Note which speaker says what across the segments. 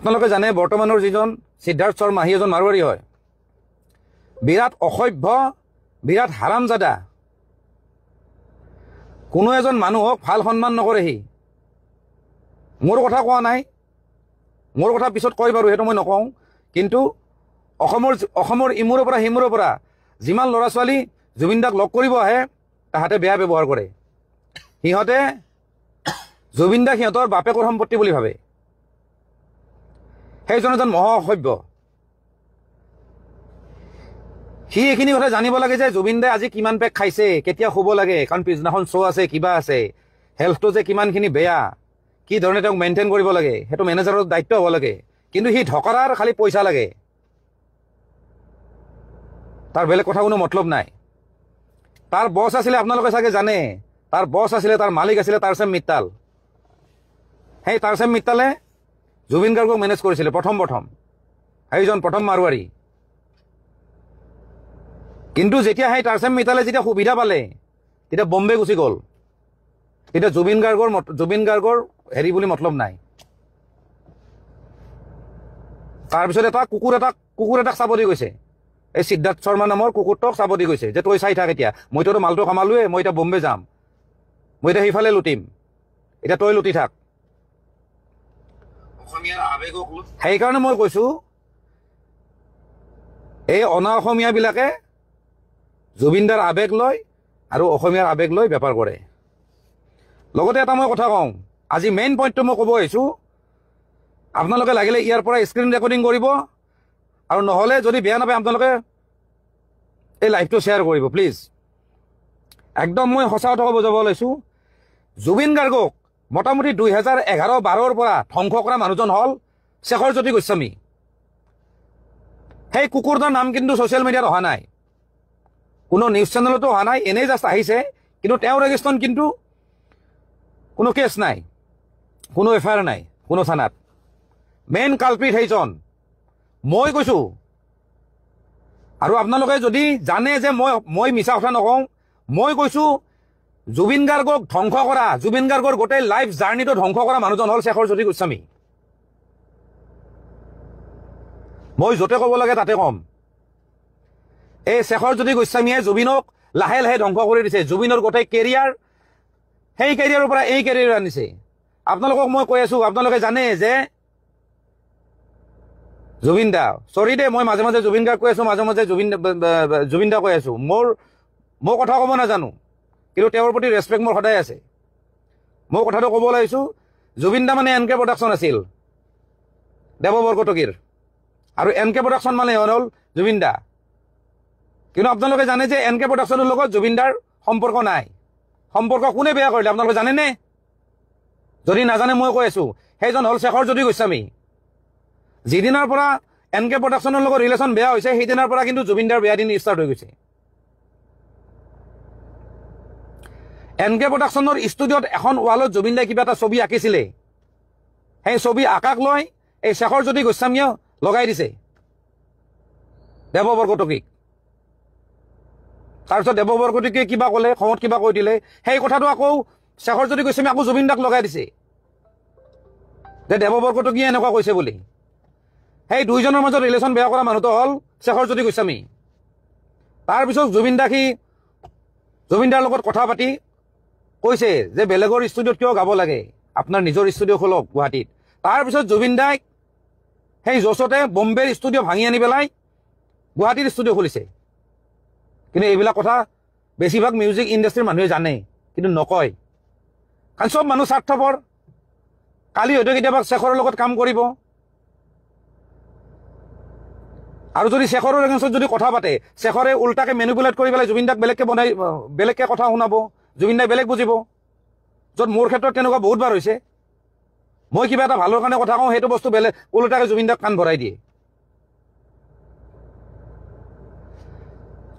Speaker 1: আপোনালোকে জানে বৰ্তমানৰ যিজন সিদ্ধাৰ্থ শৰ্মা সি এজন মাৰোৱাৰী হয়, বিৰাট অসভ্য, বিৰাট হাৰামজাদা। কোনো এজন মানুহক ভাল সন্মান নকৰে সি। মোৰ কথা কোৱা নাই, মোৰ কথা পিছত কয় বাৰু, সেইটো মই নকওঁ। কিন্তু অসমৰ ইমূৰৰ পৰা সিমূৰৰ পৰা যিমান ল'ৰা ছোৱালী জুবিন দাক লগ কৰিব আহে তাহাঁতে বেয়া ব্যৱহাৰ কৰে। সিহঁতে জুবিন দাক সিহঁতৰ বাপেকৰ সম্পত্তি বুলি ভাবে। সেইজন এজন মহা অসভ্য। সি এইখিনি কথা জানিব লাগে যে জুবিন দাই আজি কিমান পেক খাইছে, কেতিয়া শুব লাগে, কাৰণ পিছদিনাখন শ্ব' আছে, কিবা আছে, হেল্থটো যে কিমানখিনি বেয়া, কি ধৰণে তেওঁক মেইনটেইন কৰিব লাগে, সেইটো মেনেজাৰৰ দায়িত্ব হ'ব লাগে। কিন্তু সি ঢকৰাৰ খালি পইচা লাগে, তাৰ বেলেগ কথা কোনো মতলব নাই। তাৰ বছ আছিলে, আপোনালোকে চাগে জানে, তাৰ বছ আছিলে, তাৰ মালিক আছিলে টাৰ্চেম মিট্টাল। সেই টাৰ্চেম মিট্টালে জুবিন গাৰ্গক মেনেজ কৰিছিলে প্ৰথম সেইজন প্ৰথম মাৰোৱাৰী। কিন্তু যেতিয়া সেই টাৰ্চেম মিট্টালে যেতিয়া সুবিধা পালে তেতিয়া বম্বে গুচি গ'ল। তেতিয়া জুবিন গাৰ্গৰ হেৰি বুলি মতলব নাই। তাৰপিছত কুকুৰ এটাক চাব দি গৈছে, এই সিদ্ধাৰ্থ শৰ্মা নামৰ কুকুৰটোক চাব দি গৈছে যে তই চাই থাক, এতিয়া মইতো মালটো কামালোৱে, মই এতিয়া বম্বে যাম, মই এতিয়া সেইফালে লুটিম, এতিয়া তই লুটি থাক। সেইকাৰণে মই কৈছো এই অনা অসমীয়াবিলাকে জুবিনদাৰ আৱেগ লয় আৰু অসমীয়াৰ আৱেগ লৈ বেপাৰ কৰে। লগতে এটা মই কথা কওঁ, আজি মেইন পইণ্টটো মই ক'ব আহিছোঁ, আপোনালোকে লাগিলে ইয়াৰ পৰা স্ক্ৰীন ৰেকৰ্ডিং কৰিব, আৰু নহ'লে যদি বেয়া নাপায় আপোনালোকে এই লাইভটো শ্বেয়াৰ কৰিব প্লিজ। একদম মই সঁচা কথা ক'ব যাব লৈছোঁ, জুবিন গাৰ্গক মোটামুটি 2011-12 পৰা ধ্বংস কৰা মানুহজন হ'ল শেখৰজ্যোতি গোস্বামী। সেই কুকুৰটোৰ নাম কিন্তু ছ'চিয়েল মিডিয়াত অহা নাই, কোনো নিউজ চেনেলতো অহা নাই, এনেই জাষ্ট আহিছে। কিন্তু তেওঁৰ এগেইনষ্টত কিন্তু কোনো কেছ নাই, কোনো এফআইআৰ নাই কোনো থানাত। মেইন কালপ্ৰিট সেইজন মই কৈছোঁ। আৰু আপোনালোকে যদি জানে যে মই মিছা কথা নকওঁ, মই কৈছোঁ জুবিন গাৰ্গক ধ্বংস কৰা, জুবিন গাৰ্গৰ গোটেই লাইফ জাৰ্ণিটো ধ্বংস কৰা মানুহজন হ'ল শেখৰজ্যোতি গোস্বামী। মই য'তে ক'ব লাগে তাতে ক'ম। এই শেখৰজ্যোতি গোস্বামীয়ে জুবিনক লাহে লাহে ধ্বংস কৰি দিছে। জুবিনৰ গোটেই কেৰিয়াৰ, সেই কেৰিয়াৰৰ পৰা এই কেৰিয়াৰ আনিছে। আপোনালোকক মই কৈ আছোঁ, আপোনালোকে জানে যে জুবিন দা, চৰি দে মই মাজে মাজে জুবিন গাৰ্গ কৈ আছোঁ, মাজে মাজে জুবিন দা কৈ আছোঁ। মই কথা ক'ব নাজানো, কিন্তু তেওঁৰ প্ৰতি ৰেচপেক্ট মোৰ সদায় আছে। মই কথাটো ক'ব লাগিছোঁ, জুবিন দা মানে এনকে প্ৰডাকশ্যন আছিল দেৱ বৰকটকীৰ, আৰু এনকে প্ৰডাকশ্যন মানে হ'ল জুবিন দা। কিন্তু আপোনালোকে জানে যে এনকে প্ৰডাকশ্যনৰ লগত জুবিন দাৰ সম্পৰ্ক নাই। সম্পৰ্ক কোনে বেয়া কৰিলে আপোনালোকে জানেনে? যদি নাজানে মই কৈ আছোঁ, সেইজন হ'ল শেখৰজ্যোতি গোস্বামী। যিদিনাৰ পৰা এনকে প্ৰডাকশ্যনৰ লগত ৰিলেশ্যন বেয়া হৈছে, সেইদিনাৰ পৰা কিন্তু জুবিন দাৰ বেয়া দিন ষ্টাৰ্ট হৈ গৈছে। এনকে প্ৰডাকশ্যনৰ ষ্টুডিঅ'ত এখন ৱালত জুবিন দাই কিবা এটা ছবি আঁকিছিলে, সেই ছবি আঁকাক লৈ এই শেখৰজ্যোতি গোস্বামীয়ে লগাই দিছে দেৱ বৰকটকীক। তাৰপিছত দেৱ বৰকটকীয়ে কিবা ক'লে, খঙত কিবা কৈ দিলে, সেই কথাটো আকৌ শেখৰজ্যোতি গোস্বামী আকৌ জুবিন দাক লগাই দিছে যে দেৱ বৰকটকীয়ে এনেকুৱা কৈছে বুলি। সেই দুইজনৰ মাজত ৰিলেশ্যন বেয়া কৰা মানুহটো হ'ল শেখৰজ্যোতি গোস্বামী। তাৰপিছত জুবিন দাৰ লগত কথা পাতি কৈছে যে বেলেগৰ ষ্টুডিঅ'ত কিয় গাব লাগে, আপোনাৰ নিজৰ ষ্টুডিঅ' খোলক গুৱাহাটীত। তাৰপিছত জুবিন দাই সেই জচতে বম্বেৰ ষ্টুডিঅ' ভাঙি আনি পেলাই গুৱাহাটীৰ ষ্টুডিঅ' খুলিছে। কিন্তু এইবিলাক কথা বেছিভাগ মিউজিক ইণ্ডাষ্ট্ৰীৰ মানুহে জানে, কিন্তু নকয়, কাৰণ চব মানুহ স্বাৰ্থপৰ। কালি হয়তো কেতিয়াবা শেখৰৰ লগত কাম কৰিব, আৰু যদি শেখৰৰ এগেইনষ্টত যদি কথা পাতে, শেখৰে উল্টাকে মেনিপুলেট কৰি পেলাই জুবিন দাক বেলেগকে কথা শুনাব, জুবিন দাই বেলেগ বুজিব। য'ত মোৰ ক্ষেত্ৰত তেনেকুৱা বহুতবাৰ হৈছে, মই কিবা এটা ভালৰ কাৰণে কথা কওঁ, সেইটো বস্তু বেলেগ উল্টাকে জুবিন দাক কাণ ভৰাই দিয়ে।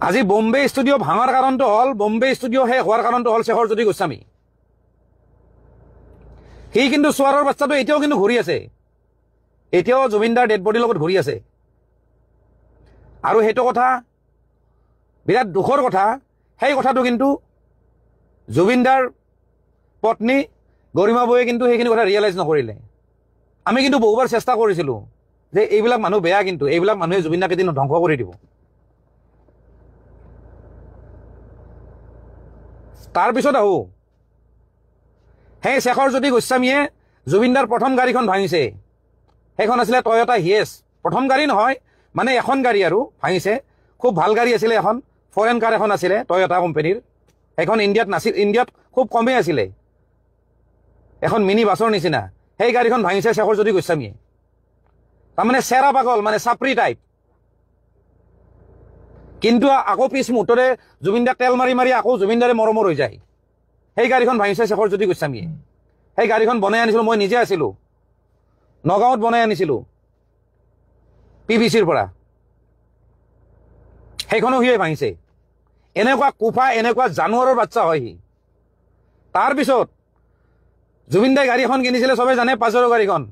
Speaker 1: আজি বম্বে ষ্টুডিঅ' ভাঙাৰ কাৰণটো হ'ল, বম্বে ষ্টুডিঅ' শেষ হোৱাৰ কাৰণটো হ'ল শেখৰজ্যোতি গোস্বামী। সি কিন্তু চোৱাৰৰ বাচ্চাটো এতিয়াও কিন্তু ঘূৰি আছে, এতিয়াও জুবিন দাৰ ডেড বডিৰ লগত ঘূৰি আছে। আৰু সেইটো কথা বিৰাট দুখৰ কথা। সেই কথাটো কিন্তু জুবিন দাৰ পত্নী গৰিমা বৌয়ে কিন্তু সেইখিনি কথা ৰিয়েলাইজ নকৰিলে। আমি কিন্তু বহুবাৰ চেষ্টা কৰিছিলোঁ যে এইবিলাক মানুহ বেয়া, কিন্তু এইবিলাক মানুহে জুবিন দাক এদিন ধ্বংস কৰি দিব। তাৰপিছত আহোঁ, সেই শেখৰজ্যোতি গোস্বামীয়ে জুবিনদাৰ প্ৰথম গাড়ীখন ভাঙিছে। সেইখন আছিলে টয়টা হিয়েছ। প্ৰথম গাড়ী নহয়, মানে এখন গাড়ী আৰু ভাঙিছে। খুব ভাল গাড়ী আছিলে, এখন ফৰেন কাৰ এখন আছিলে টয়টা কোম্পানীৰ। সেইখন ইণ্ডিয়াত নাছিল, ইণ্ডিয়াত খুব কমেই আছিলে, এখন মিনি বাছৰ নিচিনা। সেই গাড়ীখন ভাঙিছে শেখৰজ্যোতি গোস্বামীয়ে। তাৰমানে চেৰা পাগল, মানে চাপৰি টাইপ। কিন্তু আকৌ পিছ মুহূৰ্ততে জুবিনদাক তেল মাৰি মাৰি আকৌ জুবিনদাৰে মৰমৰ হৈ যায়। সেই গাড়ীখন ভাঙিছে শেখৰজ্যোতি গোস্বামীয়ে। সেই গাড়ীখন বনাই আনিছিলোঁ, মই নিজে আছিলোঁ, নগাঁৱত বনাই আনিছিলোঁ PVCৰ পৰা। সেইখনো সিয়ে ভাঙিছে। এনেকুৱা কুফা, এনেকুৱা জানুৱাৰৰ বাচ্চা হয় সি। তাৰপিছত জুবিনদাই গাড়ী এখন কিনিছিলে, চবে জানে, পাজেৰ গাড়ীখন।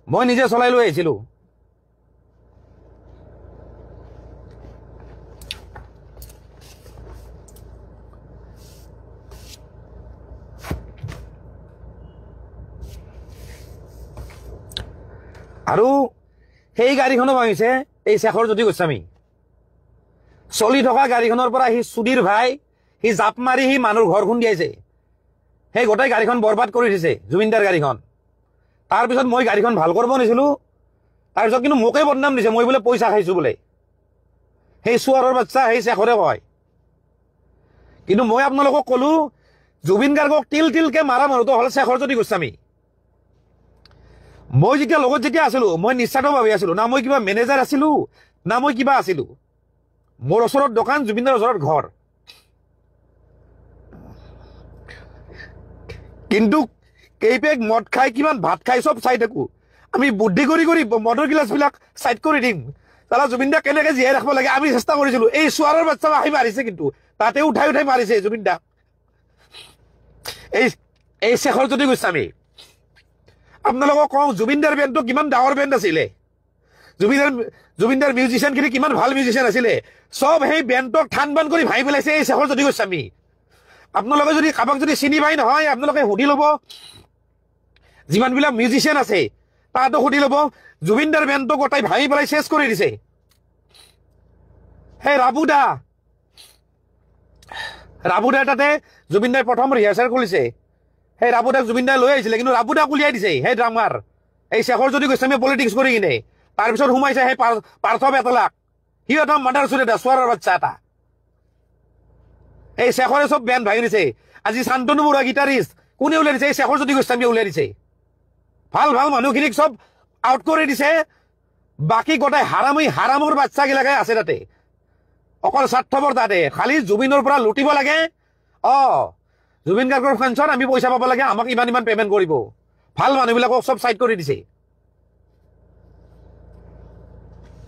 Speaker 1: মই নিজে চলাই লৈ আহিছিলোঁ। আৰু সেই গাড়ীখনো ভাঙিছে এই শেখৰজ্যোতি গোস্বামী। চলি থকা গাড়ীখনৰ পৰা সি চুদিৰ ভাই, সি জাপ মাৰি সি মানুহৰ ঘৰ খুন্দিয়াইছে। সেই গোটেই গাড়ীখন বৰবাদ কৰি দিছে, জুবিনদাৰ গাড়ীখন। তাৰপিছত মই গাড়ীখন ভাল কৰিব নিছিলোঁ, তাৰপিছত কিন্তু মোকে বদনাম দিছে, মই বোলে পইচা খাইছোঁ বোলে। সেই চুৱাৰৰ বাচ্চা সেই শেখৰে কয়। কিন্তু মই আপোনালোকক ক'লো, জুবিন গাৰ্গক তিল তিলকে মাৰা মানুহটো হ'ল শেখৰজ্যোতি গোস্বামী। মই যেতিয়া লগত যেতিয়া আছিলোঁ, মই নিস্বাৰ্থ ভাবি আছিলোঁ, না মই কিবা মেনেজাৰ আছিলোঁ, না মই কিবা আছিলোঁ। মোৰ ওচৰত দোকান, জুবিনদাৰ ওচৰত ঘৰ। কিন্তু কেইপেক মদ খাই, কিমান ভাত খাই, চব চাই থাকোঁ। আমি বুদ্ধি কৰি কৰি মদৰ গিলাচবিলাক চাইড কৰি দিম। তালা জুবিনদাক কেনেকৈ জীয়াই ৰাখিব লাগে আমি চেষ্টা কৰিছিলোঁ। এই চুৱাৰৰ বাচ্চা আহি মাৰিছে, কিন্তু তাতে উঠাই উঠাই মাৰিছে জুবিনদাক। এই শেখৰজ্যোতি গোস্বামী। আপোনালোকক কওঁ, জুবিনদাৰ বেণ্ডটো কিমান ডাঙৰ বেণ্ড আছিলে, জুবিনদাৰ মিউজিচিয়ানখিনি কিমান ভাল মিউজিচিয়ান আছিলে। চব সেই বেণ্ডক ঠান বান কৰি ভাঙি পেলাইছে এই শেখৰজ্যোতি গোস্বামী। আপোনালোকে যদি কাৰোবাক যদি চিনি পাই নহয়, আপোনালোকে সুধি ল'ব, যিমানবিলাক মিউজিচিয়ান আছে তাহাঁতক সুধি ল'ব, জুবিনদাৰ বেণ্ডটো গোটাই ভাঙি পেলাই চেছ কৰি দিছে। সেই ৰাবুদাৰ তাতে জুবিনদাই প্ৰথম ৰিহাৰ্চেল কৰিছে। সেই ৰাবুদাক জুবিনদাই লৈ আহিছিলে, কিন্তু ৰাবুদাক উলিয়াই দিছে সেই ড্ৰামাৰ, এই শেখৰজ্যোতি গোস্বামীয়ে পলিটিক্স কৰি কিনে। তাৰপিছত সোমাইছে সেই পাৰ্থ বেতলাক, সিহঁতৰ মাদাৰ চুৰেটা চুৱাৰৰ বাচ্চা এটা। এই শেখৰে চব বেণ্ড ভাঙি দিছে। আজি শান্তনু বৰুৱা গিটাৰিষ্ট কোনে উলিয়াই দিছে? এই শেখৰজ্যোতি গোস্বামীয়ে উলিয়াই দিছে। ভাল ভাল মানুহখিনিক চব আউট কৰি দিছে। বাকী গোটাই হাৰামৰ বাচ্চাগিলাকে আছে তাতে, অকল স্বাৰ্থপৰ তাতে, খালি জুবিনৰ পৰা লুটিব লাগে। জুবিন গাৰ্গৰ ফাংচন আমি পইচা পাব লাগে, আমাক ইমান ইমান পেমেণ্ট কৰিব। ভাল মানুহবিলাকক চব চাইড কৰি দিছে।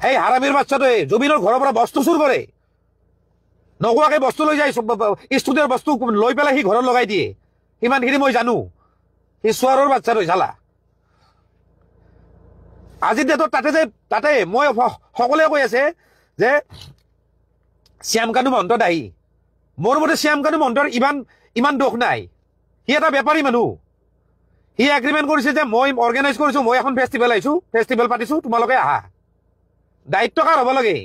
Speaker 1: সেই হাৰামীৰ বাচ্চাটোৱে জুবিনৰ ঘৰৰ পৰা বস্তু চুৰ কৰে, নোকোৱাকে বস্তু লৈ যায়, ষ্টুডিঅ'ৰ বস্তু লৈ পেলাই সি ঘৰত লগাই দিয়ে। সিমানখিনি মই জানো। সি চুৱাৰৰ বাচ্চাটোৱে চালা। আজিৰ ডেটত তাতে মই সকলোৱে কৈ আছে যে শ্যামকানু মহন্ত দায়ী। মোৰ মতে শ্যামকানু মহন্তৰ ইমান দোষ নাই। সি এটা বেপাৰী মানুহ। সি এগ্ৰিমেণ্ট কৰিছে যে মই অৰ্গেনাইজ কৰিছোঁ, মই এখন ফেষ্টিভেল পাতিছোঁ, তোমালোকে আহা। দায়িত্ব কাৰ হ'ব লাগে?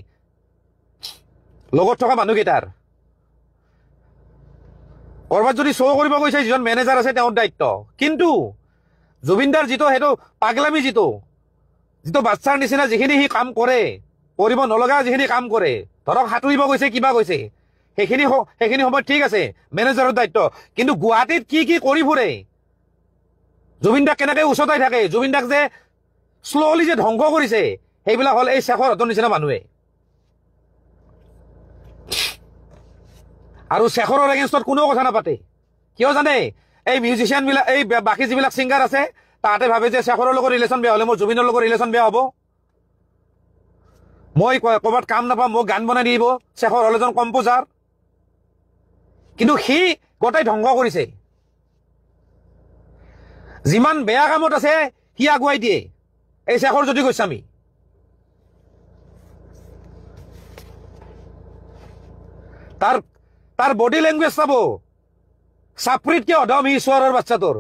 Speaker 1: লগত থকা মানুহকেইটাৰ। ক'ৰবাত যদি শ্ব' কৰিব গৈছে, যিজন মেনেজাৰ আছে তেওঁৰ দায়িত্ব। কিন্তু জুবিনদাৰ যিটো সেইটো পাগলামি, যিটো বাচ্চাৰ নিচিনা যিখিনি সি কাম কৰে, কৰিব নলগা যিখিনি কাম কৰে, ধৰক সাঁতুৰিব গৈছে, কিবা গৈছে, সেইখিনি সময়ত ঠিক আছে, মেনেজাৰৰ দায়িত্ব। কিন্তু গুৱাহাটীত কি কি কৰি ফুৰে, জুবিনদাক কেনেকৈ উচতাই থাকে, জুবিনদাক যে শ্ল'লি যে ধ্বংস কৰিছে, সেইবিলাক হ'ল এই শেখৰহঁতৰ নিচিনা মানুহে। আৰু শেখৰৰ এগেইনষ্টত কোনেও কথা নাপাতে। কিয় জানে? এই মিউজিচিয়ানবিলাক, এই বাকী যিবিলাক ছিংগাৰ আছে, তাহাঁতে ভাবে যে শেখৰৰ লগত ৰিলেশ্যন বেয়া হ'লে মোৰ জুবিনৰ লগত ৰিলেশ্যন বেয়া হ'ব। মই ক'ৰবাত কাম নাপাম, মোক গান বনাই দিব। শেখৰ হ'ল এজন কম্প'জাৰ, কিন্তু সি গোটাই ধ্বংস কৰিছে। যিমান বেয়া কামত আছে সি আগুৱাই দিয়ে, এই শেখৰজ্যোতি গোস্বামী। তাৰ বডি লেংগুৱেজ চাব, চাপৰিতকে অধম সি চুৱাৰৰ বাচ্চাটোৰ।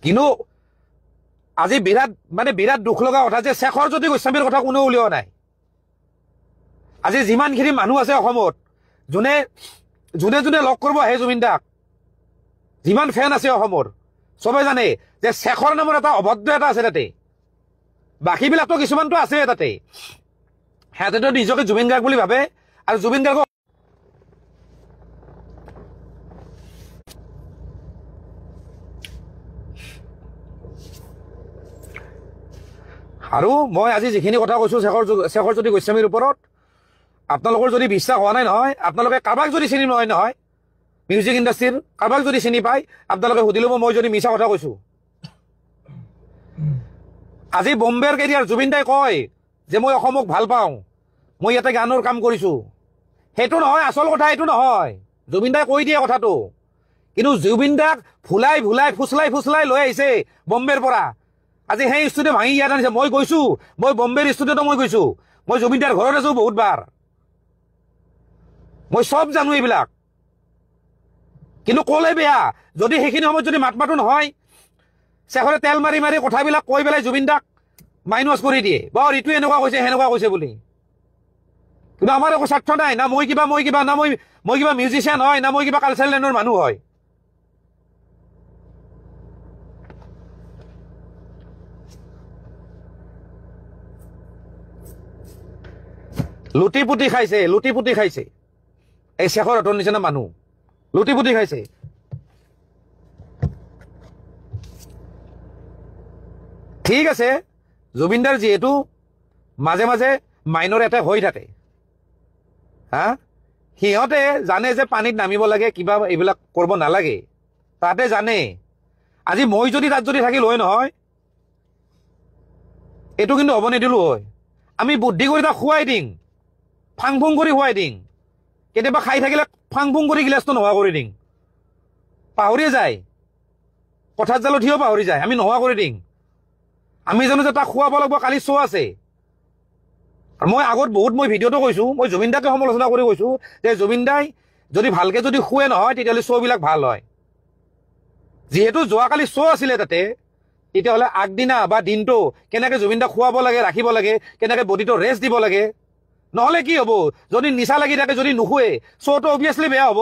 Speaker 1: কিন্তু আজি বিৰাট দুখ লগা কথা যে শেখৰ জ্যোতি গোস্বামীৰ কথা কোনেও উলিওৱা নাই। আজি যিমানখিনি মানুহ আছে অসমত যোনে যোনে যোনে লগ কৰিব আহে জুবিন দাক, যিমান ফেন আছে অসমৰ চবে জানে যে শেখৰ নামৰ এটা অভদ্ৰ এটা আছে তাতে। বাকীবিলাকতো কিছুমানতো আছে তাতে, সিহঁতেতো নিজকে জুবিন গাৰ্গ বুলি ভাবে আৰু জুবিন গাৰ্গক আৰু মই আজি যিখিনি কথা কৈছো শেখৰ জ্যোতি গোস্বামীৰ ওপৰত, আপোনালোকৰ যদি বিশ্বাস হোৱা নাই নহয়, আপোনালোকে কাৰোবাক যদি চিনি নহয় মিউজিক ইণ্ডাষ্ট্ৰীৰ কাৰোবাক যদি চিনি পায় আপোনালোকে সুধি ল'ব মই যদি মিছা কথা কৈছো। আজি বম্বেৰ কেৰিয়াৰ জুবিন দাই কয় যে মই অসমক ভাল পাওঁ, মই ইয়াতে গানৰ কাম কৰিছো, সেইটো নহয় আচল কথা, এইটো নহয়। জুবিন দাই কৈ দিয়ে কথাটো, কিন্তু জুবিন দাক ফুলাই ফুচলাই লৈ আহিছে বম্বেৰ পৰা। আজি সেই ষ্টুডিঅ' ভাঙি ইয়াত আনিছে। মই গৈছো, মই বম্বেৰ ষ্টুডিঅ'তো মই গৈছো, মই জুবিন দাৰ ঘৰত আছো বহুতবাৰ, মই চব জানো এইবিলাক। কিন্তু ক'লে বেয়া, যদি সেইখিনি সময়ত যদি মাতো নহয়, শেখৰে তেল মাৰি কথাবিলাক কৈ পেলাই জুবিন দাক মাইনাছ কৰি দিয়ে, বৰ ইটো এনেকুৱা কৈছে সেনেকুৱা কৈছে বুলি। কিন্তু আমাৰ একো স্বাৰ্থ নাই, না মই কিবা না মই কিবা মিউজিচিয়ান হয়, না মই কিবা কালচাৰেল লাইনৰ মানুহ হয়। লুটি পুটি খাইছে এই শেখৰ হতৰ নিচিনা মানুহ, লুটি পুটি খাইছে। ঠিক আছে, জুবিনদাৰ যিহেতু মাজে মাজে মাইনৰ এটেক হৈ থাকে, সিহঁতে জানে যে পানীত নামিব লাগে, কিবা এইবিলাক কৰিব নালাগে, তাতে জানে। আজি মই যদি তাত যদি থাকিল হয় নহয়, এইটো কিন্তু হ'ব নিদিলো হয়। আমি বুদ্ধি কৰি তাক খুৱাই দিম, ফাং ফুং কৰি খুৱাই দিম, কেতিয়াবা খাই থাকিলে ফাং ফুং কৰি গিলাচটো নোহোৱা কৰি দিম, পাহৰি যায়, কথাত জালত সিও পাহৰি যায়, আমি নোহোৱা কৰি দিম। আমি জানো যে তাক খুৱাব লাগিব, কালি শ্ব' আছে। মই আগত মই ভিডিঅ'টো কৈছো, মই জুবিন দাকে সমালোচনা কৰি কৈছো যে জুবিন দাই যদি ভালকে যদি শুৱে নহয় তেতিয়াহ'লে শ্ব'বিলাক ভাল হয়। যিহেতু যোৱাকালি শ্ব' আছিলে তাতে, তেতিয়াহ'লে আগদিনা বা দিনটো কেনেকে জুবিন দাক খুৱাব লাগে, ৰাখিব লাগে, কেনেকে বডিটো ৰেষ্ট দিব লাগে। নহ'লে কি হ'ব, যদি নিচা লাগি থাকে, যদি নুশুৱে, শ্ব'টো অভিয়াছলি বেয়া হ'ব।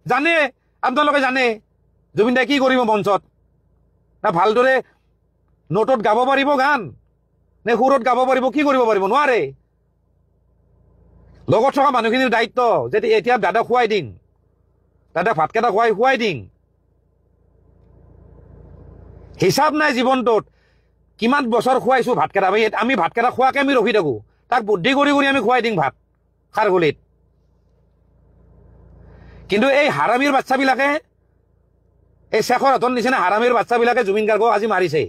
Speaker 1: জানে, আপোনালোকে জানে জুবিন দাই কি কৰিব মঞ্চত, না ভালদৰে নোটত গাব পাৰিব গান, নে সুৰত গাব পাৰিব, কি কৰিব পাৰিব, নোৱাৰে। লগত থকা মানুহখিনিৰ দায়িত্ব যে এতিয়া দাদা খুৱাই দিম, দাদা ভাতকেইটা খুৱাই দিম। হিচাপ নাই জীৱনটোত কিমান বছৰ খুৱাইছো ভাতকেইটা। আমি ভাতকেইটা খোৱাকে আমি ৰখি থাকো, তাক বুদ্ধি কৰি আমি খুৱাই দিম ভাত খাৰঘুলিত। কিন্তু এই হাৰামীৰ বাচ্চাবিলাকে, এই শেখৰ হতৰ নিচিনা হাৰামীৰ বাচ্চাবিলাকে জুবিন গাৰ্গক আজি মাৰিছে।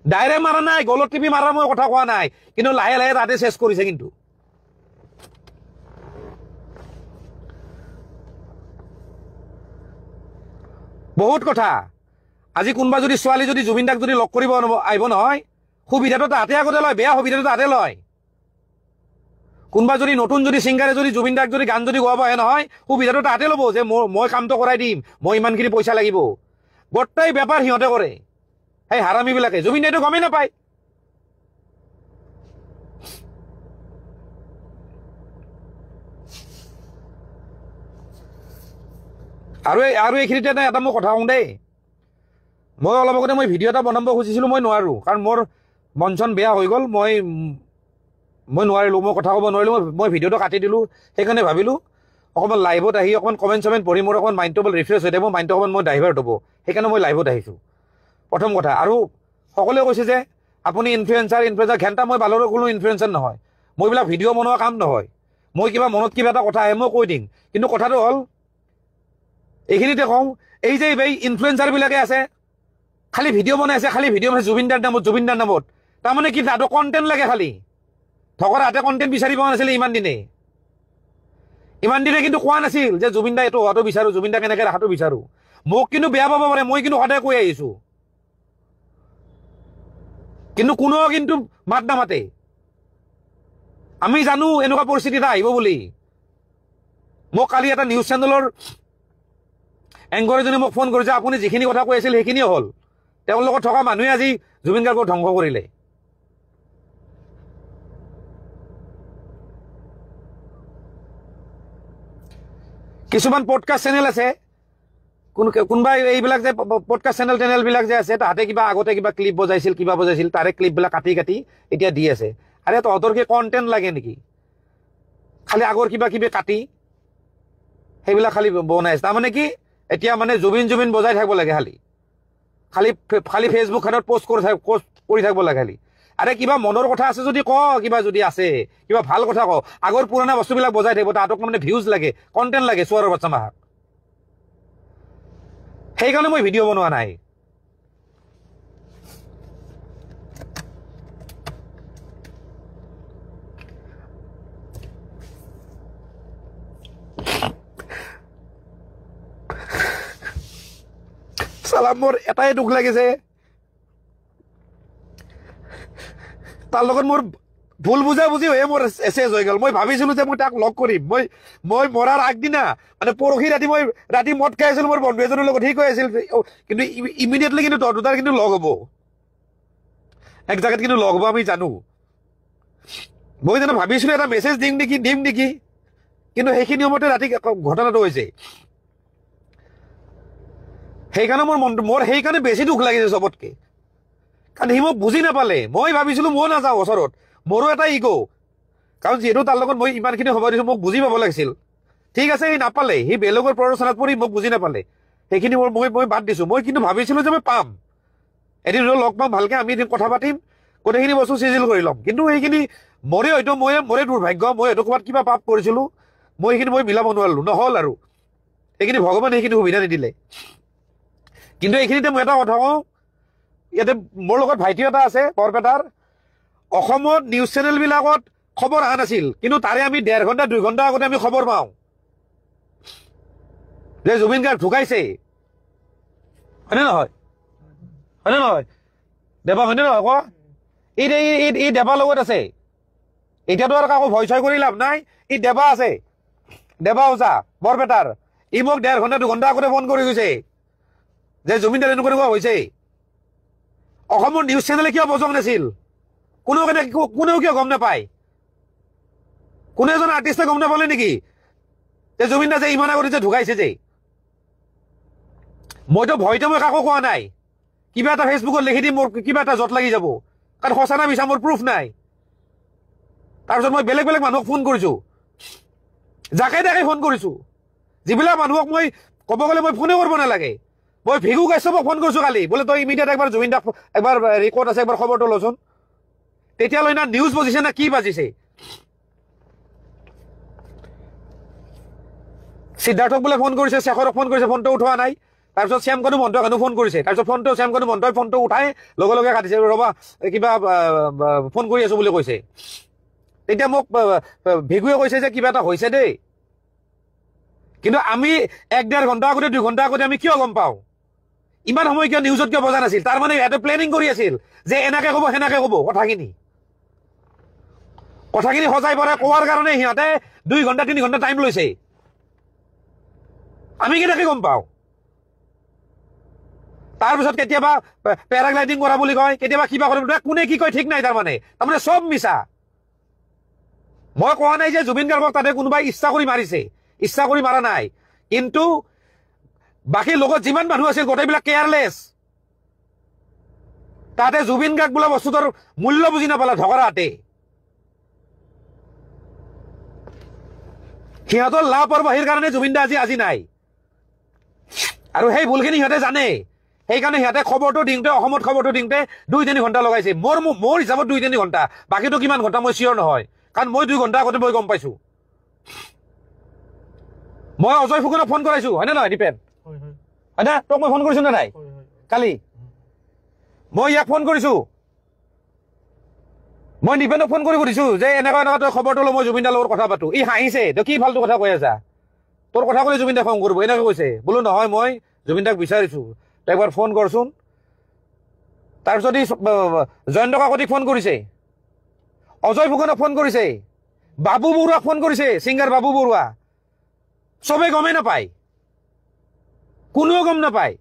Speaker 1: ডাইৰেক্ট মাৰা নাই, গলত টিপি মাৰা মই কথা কোৱা নাই, কিন্তু লাহে লাহে তাতে চেছ কৰিছে। কিন্তু বহুত কথা। আজি কোনোবা যদি ছোৱালী যদি জুবিন দাক যদি লগ কৰিব আহিব নহয়, সুবিধাটো তাহাঁতে আগতে লয়, বেয়া সুবিধাটো তাহাঁতে লয়। কোনোবা যদি নতুন যদি ছিংগাৰে যদি জুবিন দাক যদি গান যদি গোৱাব আহে নহয়, সুবিধাটো তাহাঁতে ল'ব যে মই কামটো কৰাই দিম, মই ইমানখিনি পইচা লাগিব। গোটেই বেপাৰ সিহঁতে কৰে, সেই হাৰামীবিলাকে। জুবিন দাইটো গমেই নাপায়। আৰু এইখিনিতে এটা মই কথা কওঁ দেই, মই অলপ আগতে মই ভিডিঅ' এটা বনাব খুজিছিলোঁ, মই নোৱাৰোঁ, কাৰণ মোৰ মন চন বেয়া হৈ গ'ল। মই নোৱাৰিলোঁ, মই কথা ক'ব নোৱাৰিলোঁ, মই ভিডিঅ'টো কাটি দিলোঁ। সেইকাৰণে ভাবিলোঁ অকণমান লাইভত আহি অকণমান কমেণ্ট চমেণ্ট পঢ়ি মোৰ অকণমান মাইণ্ডটো অকণমান ৰিফ্ৰেছ হৈ থাকিব, মাইণ্ডটো অকণমান মই ডাইভাৰ্ট হ'ব, সেইকাৰণে মই লাইভত আহিছোঁ। প্ৰথম কথা। আৰু সকলোৱে কৈছে যে আপুনি ইনফ্লুৱেঞ্চাৰ ঘেণ্টা, মই বালৰৰ কোনো ইনফ্লুৱেঞ্চাৰ নহয়, মই এইবিলাক ভিডিঅ' বনোৱা কাম নহয়। মই কিবা মনত কিবা এটা কথা আহে মই কৈ দিম, কিন্তু কথাটো হ'ল এইখিনিতে কওঁ, এই যে এই ইনফ্লুৱেঞ্চাৰবিলাকে আছে, খালি ভিডিঅ' বনাই আছে, খালি ভিডিঅ' বনাইছে জুবিনদাৰ নামত। তাৰমানে কি তাহাঁতক কণ্টেণ্ট লাগে, খালি ধকৰ হাতে কণ্টেণ্ট বিচাৰি পোৱা নাছিলে ইমান দিনে কিন্তু কোৱা নাছিল যে জুবিন দা এইটো হোৱাটো বিচাৰো, জুবিন দা কেনেকে ৰখাটো বিচাৰো। মোক কিন্তু বেয়া পাব পাৰে, মই কিন্তু সদায় কৈ আহিছো, কিন্তু কোনেও কিন্তু মাত নামাতে। আমি জানো এনেকুৱা পৰিস্থিতি এটা আহিব বুলি। মোক কালি এটা নিউজ চেনেলৰ এংকৰ এজনে মোক ফোন কৰিছে, আপুনি যিখিনি কথা কৈ আছিল সেইখিনিয়ে হ'ল, তেওঁৰ লগত থকা মানুহে আজি জুবিন গাৰ্গক ধ্বংস কৰিলে। কিছুমান পডকাষ্ট চেনেল আছে, কোনোবা এইবিলাক যে পডকাষ্ট চেনেল বিলাক যে আছে, তাহাঁতে কিবা আগতে কিবা ক্লিপ বজাইছিল, কিবা বজাইছিল, তাৰে ক্লিপবিলাক কাটি কাটি এতিয়া দি আছে। আৰে তহঁতৰ কি কণ্টেণ্ট লাগে নেকি? খালি আগৰ কিবা কিবি কাটি সেইবিলাক খালি বনাই আছে। তাৰমানে কি এতিয়া মানে জুবিন বজাই থাকিব লাগে, খালি ফেচবুকখনত পোষ্ট কৰি থাকিব লাগে খালি। আৰে কিবা মনৰ কথা আছে যদি ক, কিবা যদি আছে কিবা ভাল কথা ক। আগৰ পুৰণা বস্তুবিলাক বজাই থাকিব, তাহাঁতক মানে ভিউজ লাগে, কণ্টেণ্ট লাগে, চোৱাৰৰ বাচ্চা মাহাক। সেইকাৰণে মই ভিডিঅ' বনোৱা নাই। চালাম, মোৰ এটাই দুখ লাগিছে, তাৰ লগত মোৰ ভুল বুজাবুজি হয়ে মোৰ এছেজ হৈ গ'ল। মই ভাবিছিলো যে মই তাক লগ কৰিম, মই মৰাৰ আগদিনা মানে পৰহি ৰাতি মদ খাই আছিলো মোৰ বন্ধু এজনৰ লগত, সি কৈ আছিল কিন্তু ইমিডিয়েটলি কিন্তু দুটাৰ কিন্তু লগ হ'ব, এক জাগাত কিন্তু লগ হ'ব আমি জানো। মই জানো ভাবিছিলো এটা মেছেজ দিম নেকি, কিন্তু সেইখিনি সময়তে ৰাতি ঘটনাটো হৈছে। সেইকাৰণে মোৰ সেইকাৰণে বেছি দুখ লাগিছে চবতকে, কাৰণ সি মোক বুজি নাপালে। মই ভাবিছিলো মই নাযাওঁ ওচৰত, মোৰো এটা ইগ', কাৰণ যিহেতু তাৰ লগত মই ইমানখিনি সময় দিছো, মোক বুজি পাব লাগিছিল। ঠিক আছে, সি নাপালে, সি বেলেগৰ প্ৰৰোচনাত পৰি মোক বুজি নাপালে, সেইখিনি মই বাদ দিছো। মই কিন্তু ভাবিছিলো যে মই পাম, এদিন লগ পাম, ভালকে আমি এদিন কথা পাতিম, গোটেইখিনি বস্তু চিজিল কৰি ল'ম। কিন্তু সেইখিনি মোৰে দুৰ্ভাগ্য, মই হয়তো ক'ৰবাত কিবা পাপ কৰিছিলো, মই মিলাব নোৱাৰিলো, নহ'ল আৰু সেইখিনি ভগৱানে সেইখিনি সুবিধা নিদিলে। কিন্তু এইখিনিতে মই এটা কথা কওঁ, ইয়াতে মোৰ লগত ভাইটি এটা আছে বৰপেটাৰ, অসমত নিউজ চেনেল বিলাকত খবৰ অহা নাছিল, কিন্তু তাৰে আমি 1.5 ঘণ্টা 2 ঘণ্টা আগতে আমি খবৰ পাওঁ যে জুবিন গাৰ্গ ঢুকাইছে, হয়নে নহয়? দেৱা, হয়নে নহয় ক? ই দেৱা লগত আছে, এতিয়াতো আৰু কাকো ভয় চয় কৰি লাভ নাই। ই দেৱা আছে, দেৱা ওজা বৰপেটাৰ, ই মোক 1.5 ঘণ্টা 2 ঘণ্টা আগতে ফোন কৰি গৈছে যে জুবিন দাৰ এনেকুৱা হৈছে। অসমৰ নিউজ চেনেলে কিয় বজং নাছিল? কোনেও কিয় গম নাপায়? কোনো এজন আৰ্টিষ্টে গম নাপালে নেকি যে জুবিন দা যে ইমান আগতে যে ঢুকাইছে? যে মইতো ভয়তে মই কাকো কোৱা নাই, কিবা এটা ফেচবুকত লিখি দিম, মোৰ কিবা এটা জট লাগি যাব, কাৰণ সঁচা না মিছা মোৰ প্ৰুফ নাই। তাৰপিছত মই বেলেগ মানুহক ফোন কৰিছো, যাকে তাকে ফোন কৰিছো, যিবিলাক মানুহক মই ক'ব গ'লে মই ফোনে কৰিব নালাগে। মই ভিগু কাশ্যপক ফোন কৰিছো কালি, বোলে তই ইমিডিয়েট একবাৰ জুবিন দাক একবাৰ ৰেকৰ্ড আছে, একবাৰ খবৰটো লচোন। তেতিয়ালৈ না নিউজ বাজিছে না কি বাজিছে। সিদ্ধাৰ্থক বোলে ফোন কৰিছে, শেখৰক ফোন কৰিছে, ফোনটো উঠোৱা নাই। তাৰপিছত শ্যামকানু মহন্তক ফোন কৰিছে, তাৰপিছত শ্যামকানু মহন্তই ফোনটো উঠাই লগে কাটিছে, ৰবা কিবা ফোন কৰি আছো বুলি কৈছে। তেতিয়া মোক ভিগুৱে কৈছে যে কিবা এটা হৈছে দেই, কিন্তু আমি 1.5 ঘণ্টা আগতে 2 ঘণ্টা আগতে আমি কিয় গম পাওঁ? ইমান সময় কিয় নিউজত কিয় বজা নাছিল? তাৰ মানে ইয়াতে প্লেনিং কৰি আছিল যে এনেকে ক'ব সেনেকে ক'ব। কথাখিনি সজাই পৰাই কোৱাৰ কাৰণে সিহঁতে 2 ঘণ্টা 3 ঘণ্টা টাইম লৈছে। আমি কেনেকে গম পাওঁ? তাৰপিছত কেতিয়াবা পেৰাগ্লাইডিং কৰা বুলি কয়, কেতিয়াবা কিবা কৰিব, কোনে কি কয় ঠিক নাই। তাৰমানে চব মিছা। মই কোৱা নাই যে জুবিন গাৰ্গক তাতে কোনোবাই ইচ্ছা কৰি মাৰিছে, ইচ্ছা কৰি মাৰা নাই, কিন্তু বাকী লগত যিমান মানুহ আছিল গোটেইবিলাক কেয়াৰলেছ। তাতে জুবিন গাৰ্গ বোলা বস্তুটোৰ মূল্য বুজি নাপালা ঢকৰাতে। সিহঁতৰ লাপৰবাহীৰ কাৰণে জুবিন দা আজি নাই, আৰু সেই ভুলখিনি সিহঁতে জানে। সেইকাৰণে সিহঁতে খবৰটো দিওঁতে, অসমত খবৰটো দিওঁতে 2-3 ঘণ্টা লগাইছে। মোৰ হিচাপত 2-3 ঘণ্টা, বাকীটো কিমান ঘণ্টা মই চিয়ৰ নহয়, কাৰণ মই 2 ঘণ্টা আগতে মই গম পাইছো। মই অজয় ফুকনক ফোন কৰাইছো, হয়নে নহয় দীপেন? হয় না? তোক মই ফোন কৰিছো নে নাই? কালি মই ইয়াক ফোন কৰিছো, মই দীপেনক ফোন কৰি সুধিছো যে এনেকুৱা তই খবৰটো ল, মই জুবিন দাৰ লগত কথা পাতো। ই হাঁহিছে, তই কি ফাল্টু কথা কৈ আছা? তোৰ কথা ক'লে জুবিন দাক ফোন কৰিব, এনেকে কৈছে। বোলো নহয়, মই জুবিন দাক বিচাৰিছো, তই একবাৰ ফোন কৰচোন। তাৰপিছত জয়ন্ত কাকতিক ফোন কৰিছে, অজয় ফুকনক ফোন কৰিছে, বাবু বৰুৱাক ফোন কৰিছে, ছিংগাৰ বাবু বৰুৱা। চবে গমেই নাপায়, কোনেও গম নাপায়।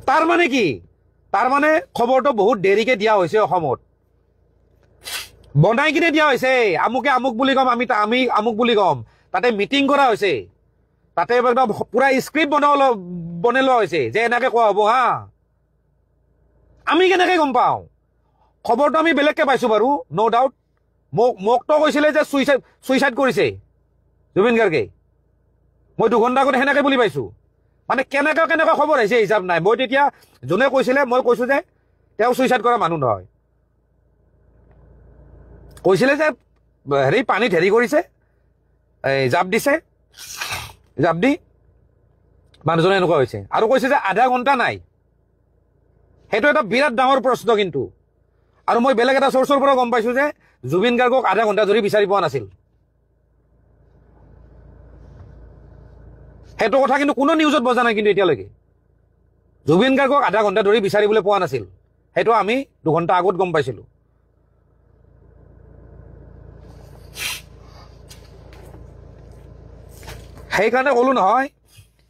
Speaker 1: তাৰ মানে কি তাৰ মানে খবৰটো বহুত দেৰিকে দিয়া হৈছে অসমত বনাই কিনে দিয়া হৈছে আমুকে আমুক বুলি কম আমি আমুক বুলি কম তাতে মিটিং কৰা হৈছে তাতে একদম পুৰা স্ক্ৰিপ্ট বনাই লোৱা হৈছে যে এনেকে কোৱা হ'ব হা আমি কেনেকে গম পাওঁ খবৰটো আমি বেলেগকে পাইছো বাৰু নো ডাউট মোকতো কৈছিলে যে সুইচাইড কৰিছে জুবিন গাৰ্গে মই 2 ঘণ্টা আগতে সেনেকে বুলি পাইছো মানে কেনেকা খবৰ আহিছে হিচাপ নাই মই তেতিয়া যোনে কৈছিলে মই কৈছো যে তেওঁ সুইচাইড কৰা মানুহ নহয় কৈছিলে যে হেৰি পানীত হেৰি কৰিছে জাপ দিছে জাপ দি মানুহজনে এনেকুৱা হৈছে আৰু কৈছে যে আধা ঘণ্টা নাই সেইটো এটা বিৰাট ডাঙৰ প্ৰশ্ন কিন্তু আৰু মই বেলেগ এটা চৰ্চৰ পৰা গম পাইছো যে জুবিন গাৰ্গক আধা ঘণ্টা ধৰি বিচাৰি পোৱা নাছিল সেইটো কথা কিন্তু কোনো নিউজত বজা নাই কিন্তু এতিয়ালৈকে জুবিন গাৰ্গক আধা ঘণ্টা ধৰি বিচাৰিবলৈ পোৱা নাছিল সেইটো আমি 2 ঘণ্টা আগত গম পাইছিলো সেইকাৰণে ক'লো নহয়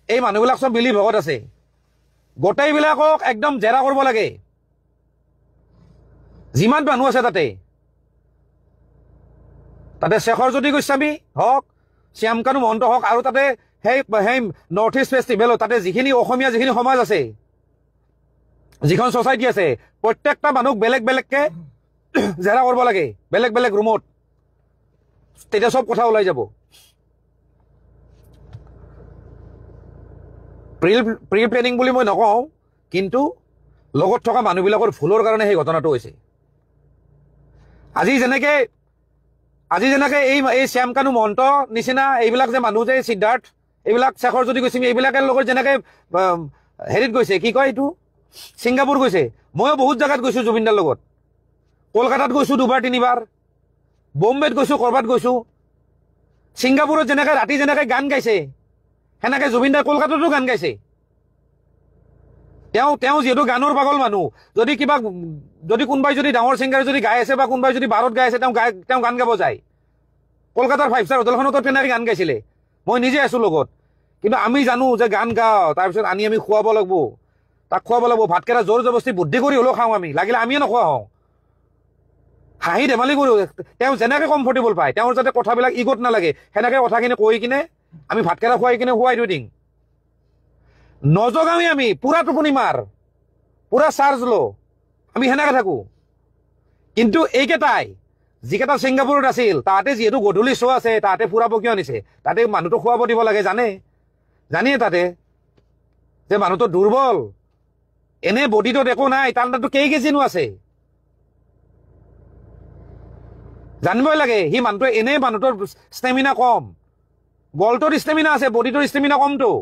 Speaker 1: এই মানুহবিলাক সব মিলি ভগত আছে গোটেইবিলাকক একদম জেৰা কৰিব লাগে যিমান মানুহ আছে তাতে শেখৰজ্যোতি গোস্বামী হওক শ্যামকানু মহন্ত হওক আৰু তাতে সেই নৰ্থ ইষ্ট ফেষ্টিভেল তাতে যিখিনি অসমীয়া যিখিনি সমাজ আছে যিখন সোসাইটি আছে প্ৰত্যেকটা মানুহ বেলেগ বেলেগকে জেৰা কৰিব লাগে বেলেগ বেলেগ ৰুমত তেতিয়া সব কথা ওলাই যাব প্ৰি প্লেনিং বুলি মই নকওঁ কিন্তু লগত থকা মানুহবিলাকৰ ভুলৰ কাৰণে সেই ঘটনাটো হৈছে আজি যেনেকে এই শ্যামকানু মহন্ত নিচিনা এইবিলাক যে মানুহ যে সিদ্ধাৰ্থ এইবিলাক শেখৰজ্যোতি গোস্বামী এইবিলাকৰ লগত যেনেকে হেৰিত গৈছে কি কয় এইটো ছিংগাপুৰ গৈছে ময়ো বহুত জাগাত গৈছো জুবিনদাৰ লগত কলকাতাত গৈছো 2বাৰ 3বাৰ বম্বেত গৈছো কৰবাত গৈছো ছিংগাপুৰত যেনেকে ৰাতি যেনেকে গান গাইছে সেনেকে জুবিনদাৰ কলকাতাতো গান গাইছে তেওঁ যেহেতু গানৰ পাগল মানুহ যদি কোনোবাই যদি ডাঙৰ ছিংগাৰ যদি গাই আছে বা কোনোবাই যদি বাৰত গাই আছে তেওঁ গান গাব যায় কলকাতাৰ 5 ষ্টাৰ হোটেলখনত তেনেকে গান গাইছিলে মই নিজে আছো লগত কিন্তু আমি জানো যে গান গাও তাৰপিছত আমি খুৱাব লাগিব তাক খুৱাব লাগিব ভাতকেৰা জোৰ জবস্তি বুদ্ধি কৰি হলেও খাওঁ আমি লাগিলে আমিয়ে নখোৱা হওঁ হাঁহি ধেমালি কৰো তেওঁ যেনেকে কমফৰ্টেবল পায় তেওঁৰ যাতে কথাবিলাক ইগত নালাগে সেনেকে কথাখিনি কৈ কিনে আমি ভাতকেৰা খুৱাই কিনে খুৱাই দিওঁ নজগামি আমি পুৰা টোপনি মাৰ পুৰা চাৰ্জ লো আমি সেনেকে থাকো কিন্তু এইকেইটাই যিকেইটা ছিংগাপুৰত আছিল তাতে যিহেতু গধূলি শ্ব' আছে তাতে ফুৰাব কিয় নিছে তাতে মানুহটো খুৱাব দিব লাগে জানে তাতে যে মানুহটো দুৰ্বল এনে বডিটোত একো নাই তাৰ তাতো কেই কেজিনো আছে জানিবই লাগে সি মানুহটো এনে মানুহটোৰ ষ্টেমিনা কম বলটোৰ ষ্টেমিনা আছে বডিটোৰ ষ্টেমিনা কমটো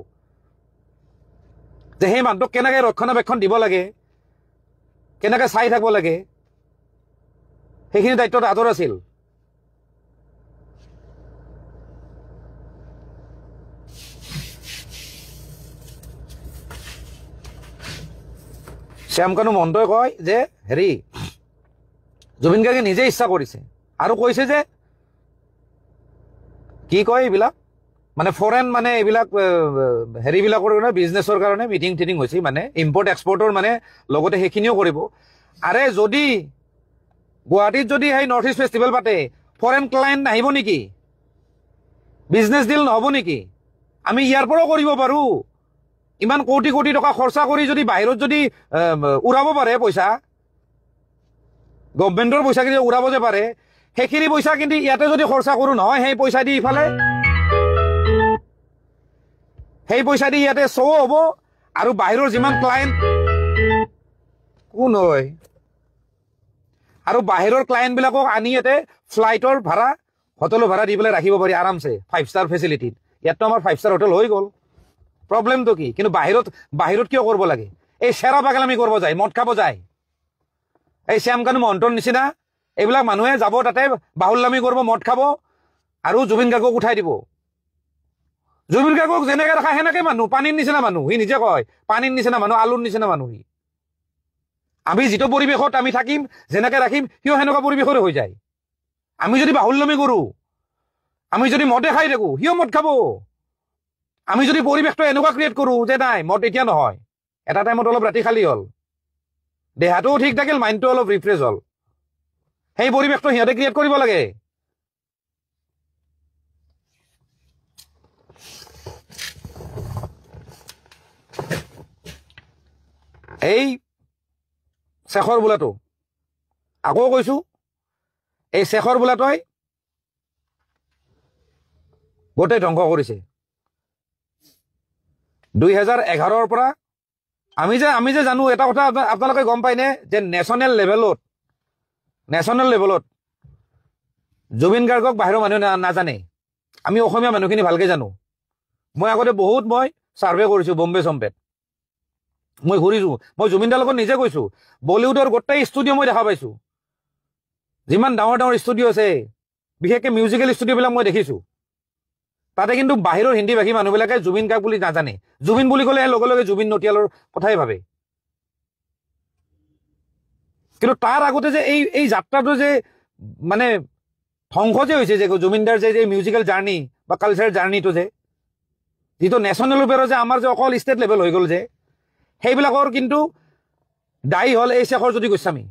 Speaker 1: যে সেই মানুহটোক কেনেকে ৰক্ষণাবেক্ষণ দিব লাগে কেনেকে চাই থাকিব লাগে সেইখিনি দায়িত্বত আদৰ আছিল শ্যামকানু মহন্তই কয় যে হেৰি জুবিন গাৰ্গে নিজে ইচ্ছা কৰিছে আৰু কৈছে যে কি কয় এইবিলাক মানে ফৰেন মানে এইবিলাক হেৰিবিলাকৰ কাৰণে বিজনেছৰ কাৰণে মিটিং টিটিং হৈছে মানে ইম্পৰ্ট এক্সপৰ্টৰ মানে লগতে সেইখিনিও কৰিব আৰে যদি গুৱাহাটীত যদি সেই নৰ্থ ইষ্ট ফেষ্টিভেল পাতে ফৰেন ক্লায়েণ্ট নাহিব নেকি বিজনেছ ডিল নহ'ব নেকি আমি ইয়াৰ পৰাও কৰিব পাৰো ইমান কোটি কোটি টকা খৰচা কৰি যদি বাহিৰত যদি উৰাব পাৰে পইচা গভৰ্ণমেণ্টৰ পইচা যদি উৰাব যে পাৰে সেইখিনি পইচা কিন্তু ইয়াতে যদি খৰচা কৰো নহয় সেই পইচা দি ইফালে সেই পইচা দি ইয়াতে শ্ব' হ'ব আৰু বাহিৰৰ যিমান ক্লায়েণ্ট কোন হয় আৰু বাহিৰৰ ক্লায়েণ্টবিলাকক আনি ইয়াতে ফ্লাইটৰ ভাড়া হোটেলৰ ভাড়া দি পেলাই ৰাখিব পাৰি আৰামছে 5 ষ্টাৰ ফেচিলিটিত ইয়াততো আমাৰ 5 ষ্টাৰ হোটেল হৈ গ'ল প্ৰব্লেমটো কি কিন্তু বাহিৰত কিয় কৰিব লাগে এই চেৰা পাগলামি কৰিব যায় মদ খাব যায় এই শ্যামকানু মহন্তৰ নিচিনা এইবিলাক মানুহে যাব তাতে বাহুল্লামি কৰিব মদ খাব আৰু জুবিন গাৰ্গক উঠাই দিব জুবিন গাৰ্গক যেনেকে ৰাখা সেনেকে মানুহ পানীৰ নিচিনা মানুহ সি নিজে কয় পানীৰ নিচিনা মানুহ আলুৰ নিচিনা মানুহ সি আমি যিটো পৰিৱেশত আমি থাকিম যেনেকে ৰাখিম সিও সেনেকুৱা পৰিৱেশৰে হৈ যায় আমি যদি বাহুল্লামি কৰো আমি যদি মদে খাই থাকো সিও মদ খাব আমি যদি পৰিৱেশটো এনেকুৱা ক্ৰিয়েট কৰো যে নাই মদ এতিয়া নহয় এটা টাইমত অলপ ৰাতি খালী হ'ল, দেহাটোও ঠিক থাকিল, মাইণ্ডটো অলপ ৰিফ্ৰেছ হ'ল। সেই পৰিৱেশটো সিহঁতে ক্ৰিয়েট কৰিব লাগে। এই শেখৰ বোলাটো আকৌ কৈছো, এই শেখৰ বোলাটোৱে গোটেই ধ্বংস কৰিছে। 2011ৰ পৰা আমি যে জানো এটা কথা আপোনালোকে গম পায়নে যে নেশ্যনেল লেভেলত জুবিন গাৰ্গক বাহিৰৰ মানুহে নাজানে, আমি অসমীয়া মানুহখিনি ভালকে জানো। মই আগতে মই ছাৰ্ভে কৰিছো বম্বে চম্বেত, মই ঘূৰিছো, মই জুবিনদাৰ লগত নিজে কৈছো, বলিউডৰ গোটেই ষ্টুডিঅ' মই দেখা পাইছো, যিমান ডাঙৰ ডাঙৰ ষ্টুডিঅ' আছে, বিশেষকৈ মিউজিকেল ষ্টুডিঅ'বিলাক মই দেখিছো। তাতে কিন্তু বাহিৰৰ হিন্দী ভাষী মানুহবিলাকে জুবিন গাৰ্গ বুলি নাজানে। জুবিন বুলি ক'লে লগে লগে জুবিন নটিয়ালৰ কথাই ভাবে। কিন্তু তাৰ আগতে যে এই যাত্ৰাটো যে মানে ধ্বংস যে হৈছে, যে জুবিনদাৰ যে মিউজিকেল জাৰ্ণি বা কালচাৰ জাৰ্ণিটো যে যিটো নেশ্যনেল লেভেলৰ যে আমাৰ যে অকল ষ্টেট লেভেল হৈ গ'ল যে, সেইবিলাকৰ কিন্তু দায়ী হ'ল এই শেখৰজ্যোতি গোস্বামী।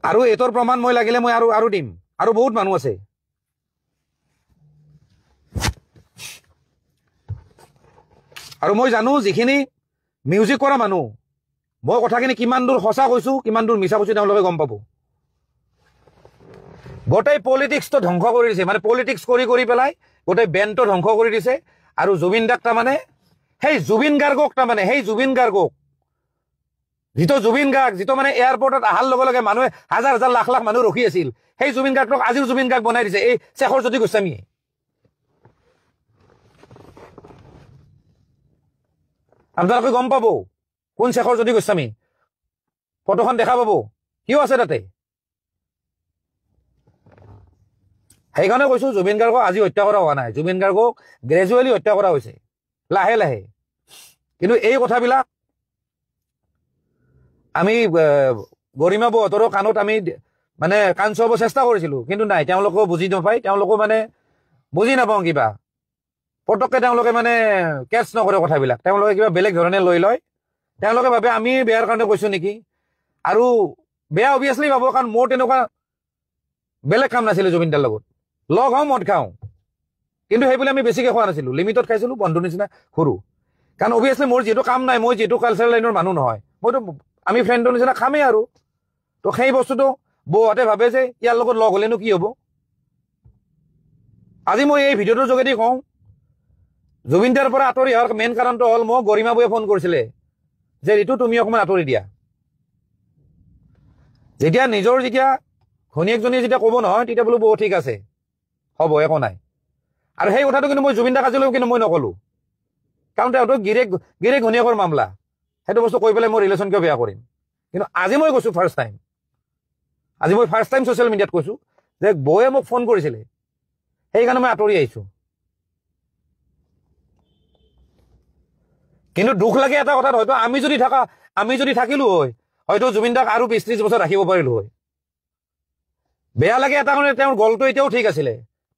Speaker 1: আৰু এইটোৰ প্ৰমাণ মই লাগিলে মই আৰু দিম, আৰু বহুত মানুহ আছে। আৰু মই জানো যিখিনি মিউজিক কৰা মানুহ, মই কথাখিনি কিমান দূৰ সঁচা কৈছো কিমান দূৰ মিছা কৈছো তেওঁলোকে গম পাব। গোটেই পলিটিক্সটো ধ্বংস কৰি দিছে, মানে পলিটিক্স কৰি পেলাই গোটেই বেণ্ডটো ধ্বংস কৰি দিছে। আৰু জুবিন দাক তাৰমানে সেই জুবিন গাৰ্গক যিটো জুবিন গাৰ্গ যিটো মানে এয়াৰপৰ্টত অহাৰ লগে লগে মানুহে হাজাৰ হাজাৰ লাখ লাখ মানুহ ৰখি আছিল, সেই জুবিন গাৰ্গক আজিও জুবিন গাৰ্গ বনাই দিছে এই শেখৰজ্যোতি গোস্বামীয়ে। আপোনালোকে গম পাব কোন শেখৰজ্যোতি গোস্বামী, ফটোখন দেখা পাব, কিয় আছে তাতে। সেইকাৰণে কৈছো জুবিন গাৰ্গক আজি হত্যা কৰা হোৱা নাই, জুবিন গাৰ্গক গ্ৰেজুৱেলি হত্যা কৰা হৈছে, লাহে লাহে। কিন্তু এই কথাবিলাক আমি গৰিমা বৌহঁতৰো কাণত আমি মানে কাণ চুৱাব চেষ্টা কৰিছিলো, কিন্তু নাই, তেওঁলোকেও বুজি নাপায়, তেওঁলোকেও মানে বুজি নাপাওঁ কিবা পটককে তেওঁলোকে মানে কেচ নকৰে কথাবিলাক, তেওঁলোকে কিবা বেলেগ ধৰণে লৈ লয়। তেওঁলোকে ভাবে আমি বেয়াৰ কাৰণে কৈছো নেকি, আৰু বেয়া অভিয়াছলি পাব, কাৰণ মোৰ তেনেকুৱা বেলেগ কাম নাছিলে জুবিনদাৰ লগত। লগ হওঁ, মদ খাওঁ, কিন্তু সেইবুলি আমি বেছিকে খোৱা নাছিলো, লিমিটত খাইছিলো, বন্ধুৰ নিচিনা সৰু। কাৰণ অভিয়াছলি মোৰ যিহেতু কাম নাই, মই যিহেতু কালচাৰেল লাইনৰ মানুহ নহয়, মইতো আমি ফ্ৰেণ্ডৰ নিচিনা খামেই আৰু। তো সেই বস্তুটো বৌহঁতে ভাবে যে ইয়াৰ লগত লগ হ'লেনো কি হ'ব। আজি মই এই ভিডিঅ'টোৰ যোগেদি কওঁ, জুবিনদাৰ পৰা আঁতৰি অহাৰ মেইন কাৰণটো হ'ল মোক গৰিমা বৌয়ে ফোন কৰিছিলে যে ঋতু তুমি অকণমান আঁতৰি দিয়া। যেতিয়া ঘনীয়েকজনীয়ে যেতিয়া ক'ব নহয়, তেতিয়া বোলো বৌ ঠিক আছে, হ'ব, একো নাই। আৰু সেই কথাটো কিন্তু মই জুবিনদাক আজিলৈকে কিন্তু মই নকলো, কাৰণ তেওঁতো গিৰেক ঘনীয়েকৰ মামলা, সেইটো বস্তু কৈ পেলাই মই ৰিলেশ্যন কিয় বেয়া কৰিম। কিন্তু আজি মই কৈছো ফাৰ্ষ্ট টাইম ছ'চিয়েল মিডিয়াত কৈছো যে বৌয়ে মোক ফোন কৰিছিলে, সেইকাৰণে মই আঁতৰি আহিছো। কিন্তু দুখ লাগে এটা কথাত, হয়তো আমি যদি থাকিলো হয়, হয়তো জুবিনদাক আৰু 20-30 বছৰ ৰাখিব পাৰিলো হয়। বেয়া লাগে এটা কাৰণে, তেওঁৰ গলটো এতিয়াও ঠিক আছিলে,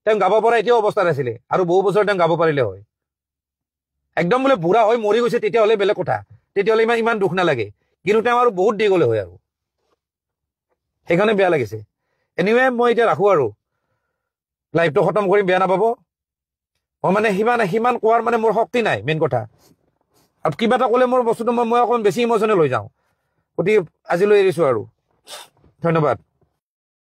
Speaker 1: তেওঁ গাব পৰা এতিয়াও অৱস্থাত আছিলে, আৰু বহু বছৰ তেওঁ গাব পাৰিলে হয়। একদম বোলে বুঢ়া হৈ মৰি গৈছে তেতিয়াহ'লে বেলেগ কথা, তেতিয়াহ'লে ইমান দুখ নালাগে, কিন্তু তেওঁ আৰু বহুত দি গ'লে হয়, আৰু সেইকাৰণে বেয়া লাগিছে। এনিৱে মই এতিয়া ৰাখো, আৰু লাইভটো খতম কৰিম, বেয়া নাপাব। মই মানে সিমান কোৱাৰ মানে মোৰ শক্তি নাই, মেইন কথা। আৰু কিবা এটা ক'লে মোৰ বস্তুটো মই অকণমান বেছি ইম'চনেল হৈ যাওঁ, গতিকে আজিলৈ এৰিছো আৰু। ধন্যবাদ।